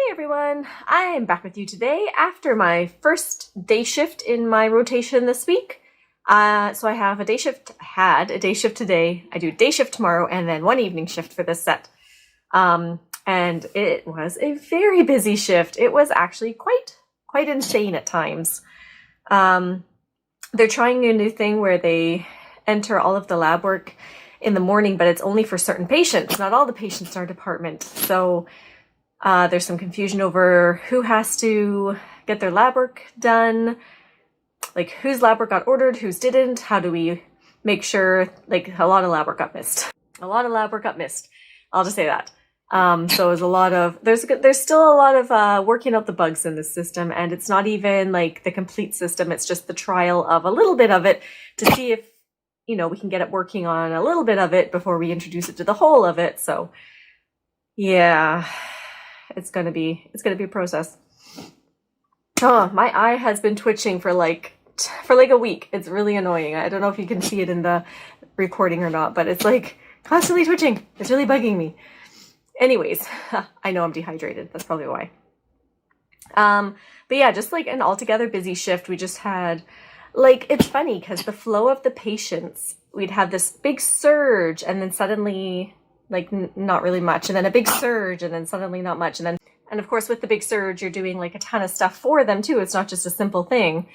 Everyone, I'm back with you today after my first day shift in my rotation this week. So I have a day shift, had a day shift today, I do day shift tomorrow, and then one evening shift for this set. And it was a very busy shift. It was actually quite insane at times. They're trying a new thing where they enter all of the lab work in the morning, but it's only for certain patients. Not all the patients in our department. So there's some confusion over who has to get their lab work done, like whose lab work got ordered, whose didn't, how do we make sure, like a lot of lab work got missed. A lot of lab work got missed. I'll just say that. So it was a lot of, there's still a lot of working out the bugs in this system, and it's not even like the complete system. It's just the trial of a little bit of it to see if, you know, we can get it working on a little bit of it before we introduce it to the whole of it. So yeah. It's gonna be a process. Oh, my eye has been twitching for like a week. It's really annoying. I don't know if you can see it in the recording or not, but it's like constantly twitching. It's really bugging me. Anyways, I know I'm dehydrated. That's probably why. But yeah, just like an altogether busy shift. We just had, like, it's funny because the flow of the patients, we'd have this big surge and then suddenly like not really much, and then a big surge, and then suddenly not much, and of course with the big surge you're doing like a ton of stuff for them too. It's not just a simple thing.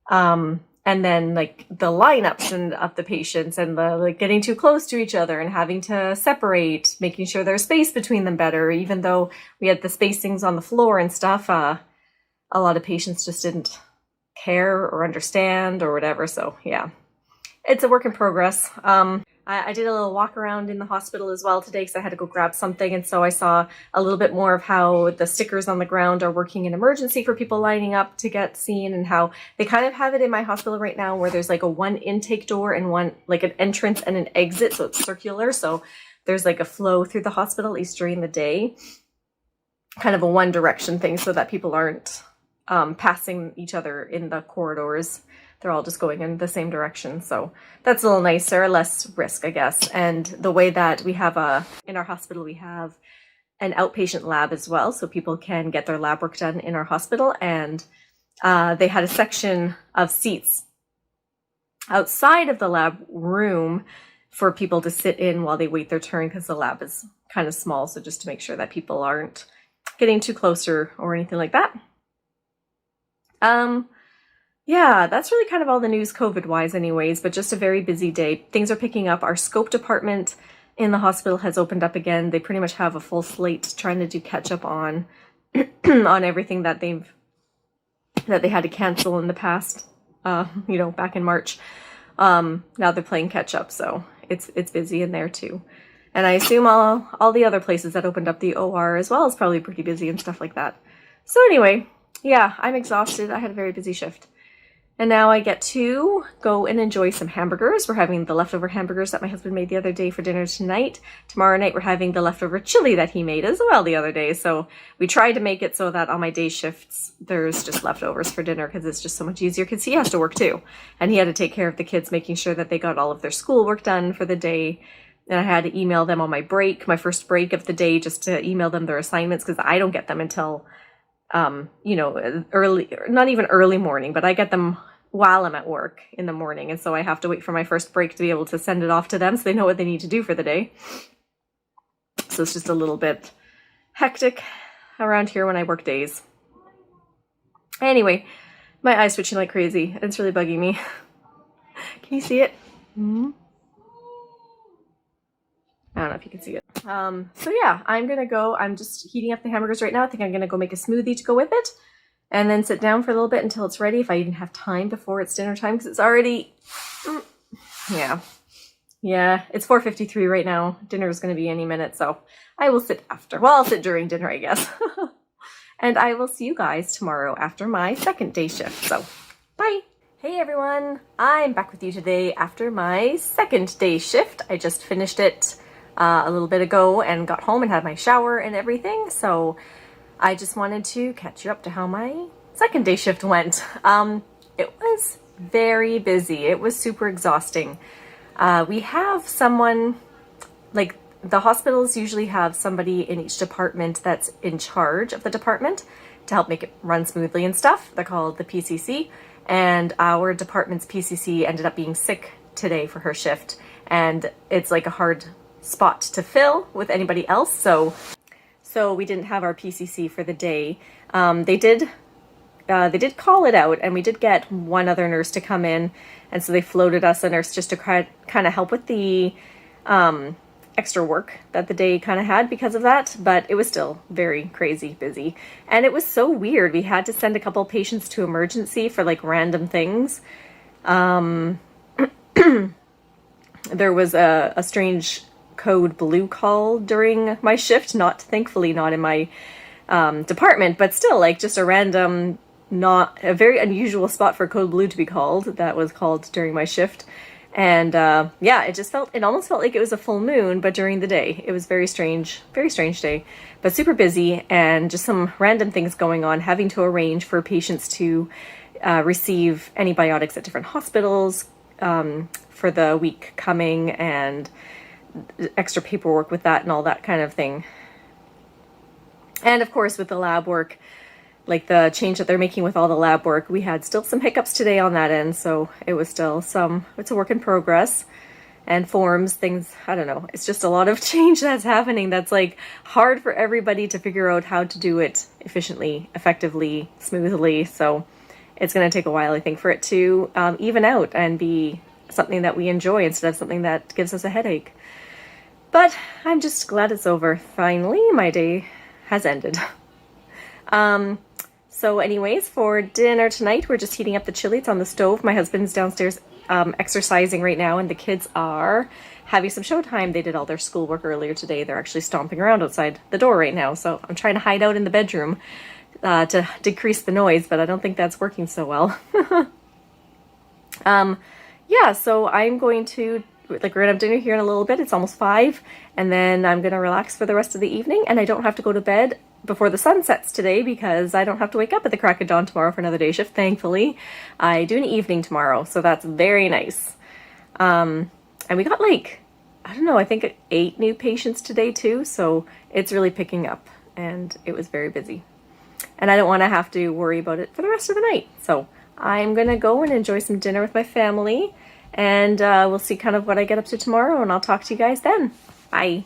And then like the lineups and of the patients and the like getting too close to each other and having to separate, making sure there's space between them better, even though we had the spacings on the floor and stuff. A lot of patients just didn't care or understand or whatever. So yeah, it's a work in progress. I did a little walk around in the hospital as well today because I had to go grab something, and so I saw a little bit more of how the stickers on the ground are working in emergency for people lining up to get seen, and how they kind of have it in my hospital right now where there's like a one intake door and one like an entrance and an exit, so it's circular, so there's like a flow through the hospital at least during the day, kind of a one direction thing so that people aren't passing each other in the corridors. They're all just going in the same direction. So that's a little nicer, less risk, I guess. And the way that we have in our hospital, we have an outpatient lab as well. So people can get their lab work done in our hospital. And they had a section of seats outside of the lab room for people to sit in while they wait their turn, because the lab is kind of small. So just to make sure that people aren't getting too close or anything like that. Yeah, that's really kind of all the news COVID-wise anyways, but just a very busy day. Things are picking up. Our scope department in the hospital has opened up again. They pretty much have a full slate trying to do catch up on on everything that they had to cancel in the past, back in March. Now they're playing catch up, so it's busy in there too. And I assume all the other places that opened up, the OR as well, is probably pretty busy and stuff like that. So anyway, yeah, I'm exhausted. I had a very busy shift. And now I get to go and enjoy some hamburgers. We're having the leftover hamburgers that my husband made the other day for dinner tonight. Tomorrow night we're having the leftover chili that he made as well the other day. So we tried to make it so that on my day shifts there's just leftovers for dinner, because it's just so much easier, because he has to work too. And he had to take care of the kids, making sure that they got all of their schoolwork done for the day. And I had to email them on my break, my first break of the day, just to email them their assignments, because I don't get them until, early, not even early morning, but I get them while I'm at work in the morning. And so I have to wait for my first break to be able to send it off to them so they know what they need to do for the day. So it's just a little bit hectic around here when I work days. Anyway, my eye's twitching like crazy. It's really bugging me. Can you see it? Mm-hmm. I don't know if you can see it. So yeah, I'm just heating up the hamburgers right now. I think I'm gonna go make a smoothie to go with it, and then sit down for a little bit until it's ready, if I even have time before it's dinner time, because it's already, yeah, it's 4:53 right now. Dinner is going to be any minute, so I will sit after. Well, I'll sit during dinner, I guess. And I will see you guys tomorrow after my second day shift, so bye. Hey everyone, I'm back with you today after my second day shift. I just finished it a little bit ago and got home and had my shower and everything, so I just wanted to catch you up to how my second day shift went. It was very busy. It was super exhausting. We have someone, like, the hospitals usually have somebody in each department that's in charge of the department to help make it run smoothly and stuff. They're called the PCC, and our department's PCC ended up being sick today for her shift, and it's like a hard spot to fill with anybody else, so we didn't have our PCC for the day. They did call it out, and we did get one other nurse to come in, and so they floated us a nurse just to kind of help with the extra work that the day kind of had because of that, but it was still very crazy busy. And it was so weird. We had to send a couple patients to emergency for like random things. There was a strange code blue call during my shift, thankfully not in my department, but still like just a random, not a very unusual spot for code blue to be called. That was called during my shift. And yeah, it almost felt like it was a full moon, but during the day. It was very strange day, but super busy, and just some random things going on, having to arrange for patients to receive antibiotics at different hospitals for the week coming, and extra paperwork with that and all that kind of thing. And of course, with the lab work, like the change that they're making with all the lab work, we had still some hiccups today on that end, so it was still it's a work in progress. And forms, things, I don't know, it's just a lot of change that's happening that's like hard for everybody to figure out how to do it efficiently, effectively, smoothly, so it's going to take a while, I think, for it to even out and be something that we enjoy instead of something that gives us a headache. But I'm just glad it's over. Finally, my day has ended. So anyways, for dinner tonight, we're just heating up the chili. It's on the stove. My husband's downstairs exercising right now, and the kids are having some showtime. They did all their schoolwork earlier today. They're actually stomping around outside the door right now, so I'm trying to hide out in the bedroom to decrease the noise, but I don't think that's working so well. Yeah, so I'm going to, we're gonna have dinner here in a little bit. It's almost 5, and then I'm gonna relax for the rest of the evening, and I don't have to go to bed before the sun sets today because I don't have to wake up at the crack of dawn tomorrow for another day shift, thankfully. I do an evening tomorrow, so that's very nice. And we got like, I don't know, I think 8 new patients today too, so it's really picking up, and it was very busy. And I don't want to have to worry about it for the rest of the night, so I'm gonna go and enjoy some dinner with my family, and we'll see kind of what I get up to tomorrow, and I'll talk to you guys then. Bye.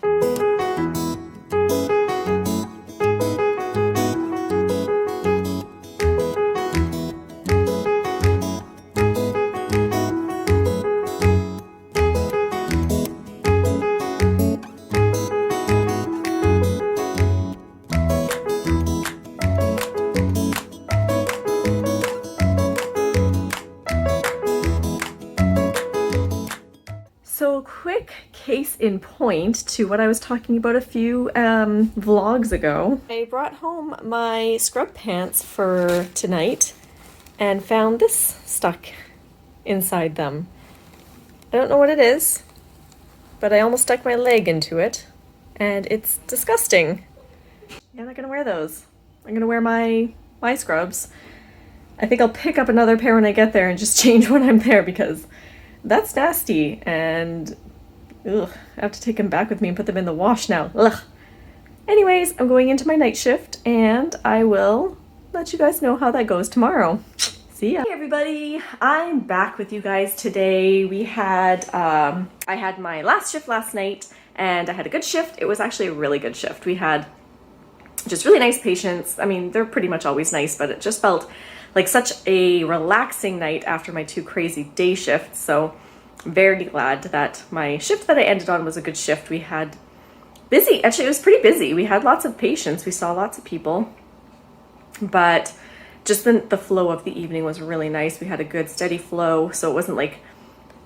So quick case in point to what I was talking about a few vlogs ago. I brought home my scrub pants for tonight and found this stuck inside them. I don't know what it is, but I almost stuck my leg into it, and it's disgusting. Yeah, I'm not gonna wear those. I'm gonna wear my scrubs. I think I'll pick up another pair when I get there and just change when I'm there, because that's nasty, and ugh, I have to take them back with me and put them in the wash now. Ugh. Anyways, I'm going into my night shift, and I will let you guys know how that goes tomorrow. See ya. Hey everybody, I'm back with you guys today. We had, I had my last shift last night, and I had a good shift. It was actually a really good shift. We had just really nice patients. I mean, they're pretty much always nice, but it just felt like such a relaxing night after my 2 crazy day shifts. So I'm very glad that my shift that I ended on was a good shift. We had busy, actually it was pretty busy. We had lots of patients, we saw lots of people, but just the flow of the evening was really nice. We had a good steady flow, so it wasn't like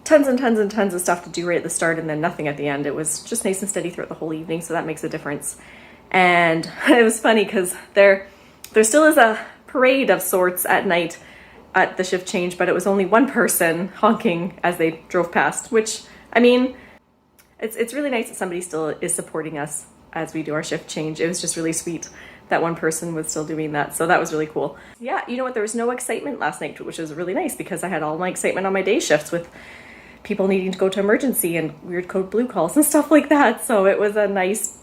tons and tons and tons of stuff to do right at the start and then nothing at the end. It was just nice and steady throughout the whole evening, so that makes a difference. And it was funny because there still is a parade of sorts at night at the shift change, but it was only one person honking as they drove past, which, I mean, it's really nice that somebody still is supporting us as we do our shift change. It was just really sweet that one person was still doing that, so that was really cool. Yeah, you know what, there was no excitement last night, which was really nice because I had all my excitement on my day shifts with people needing to go to emergency and weird code blue calls and stuff like that. So it was a nice,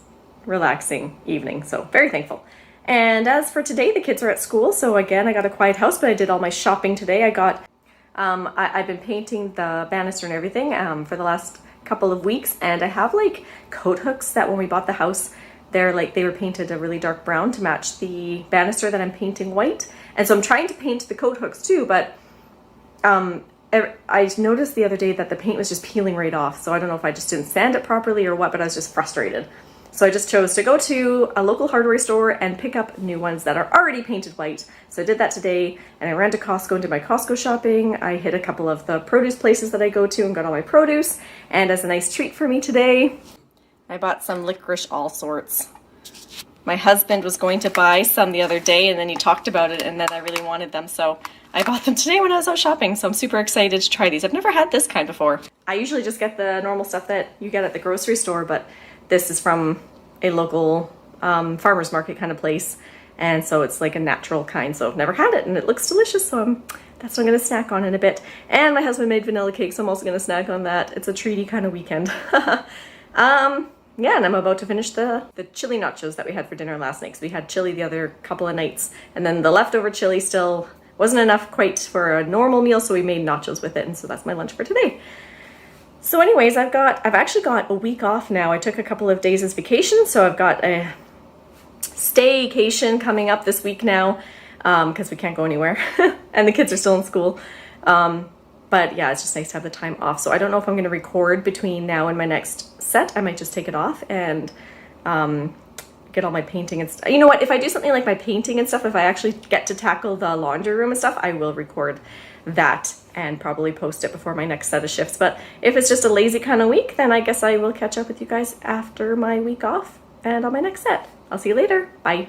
relaxing evening. So very thankful. And as for today, the kids are at school. So again, I got a quiet house, but I did all my shopping today. I've been painting the banister and everything for the last couple of weeks, and I have like coat hooks that when we bought the house, they were painted a really dark brown to match the banister that I'm painting white. And so I'm trying to paint the coat hooks too, but I noticed the other day that the paint was just peeling right off. So I don't know if I just didn't sand it properly or what, but I was just frustrated. So I just chose to go to a local hardware store and pick up new ones that are already painted white. So I did that today, and I ran to Costco and did my Costco shopping. I hit a couple of the produce places that I go to and got all my produce. And as a nice treat for me today, I bought some licorice all sorts. My husband was going to buy some the other day, and then he talked about it, and then I really wanted them, so I bought them today when I was out shopping. So I'm super excited to try these. I've never had this kind before. I usually just get the normal stuff that you get at the grocery store, but this is from a local farmer's market kind of place, and so it's like a natural kind, so I've never had it, and it looks delicious, so that's what I'm going to snack on in a bit. And my husband made vanilla cake, so I'm also going to snack on that. It's a treaty kind of weekend. Yeah, and I'm about to finish the chili nachos that we had for dinner last night, because we had chili the other couple of nights, and then the leftover chili still wasn't enough quite for a normal meal, so we made nachos with it, and so that's my lunch for today. So anyways, I've actually got a week off now. I took a couple of days as vacation, so I've got a staycation coming up this week now, because we can't go anywhere, and the kids are still in school. But yeah, it's just nice to have the time off. So I don't know if I'm going to record between now and my next set. I might just take it off and get all my painting and stuff. You know what? If I do something like my painting and stuff, if I actually get to tackle the laundry room and stuff, I will record that and probably post it before my next set of shifts. But if it's just a lazy kind of week, then I guess I will catch up with you guys after my week off and on my next set. I'll see you later. Bye.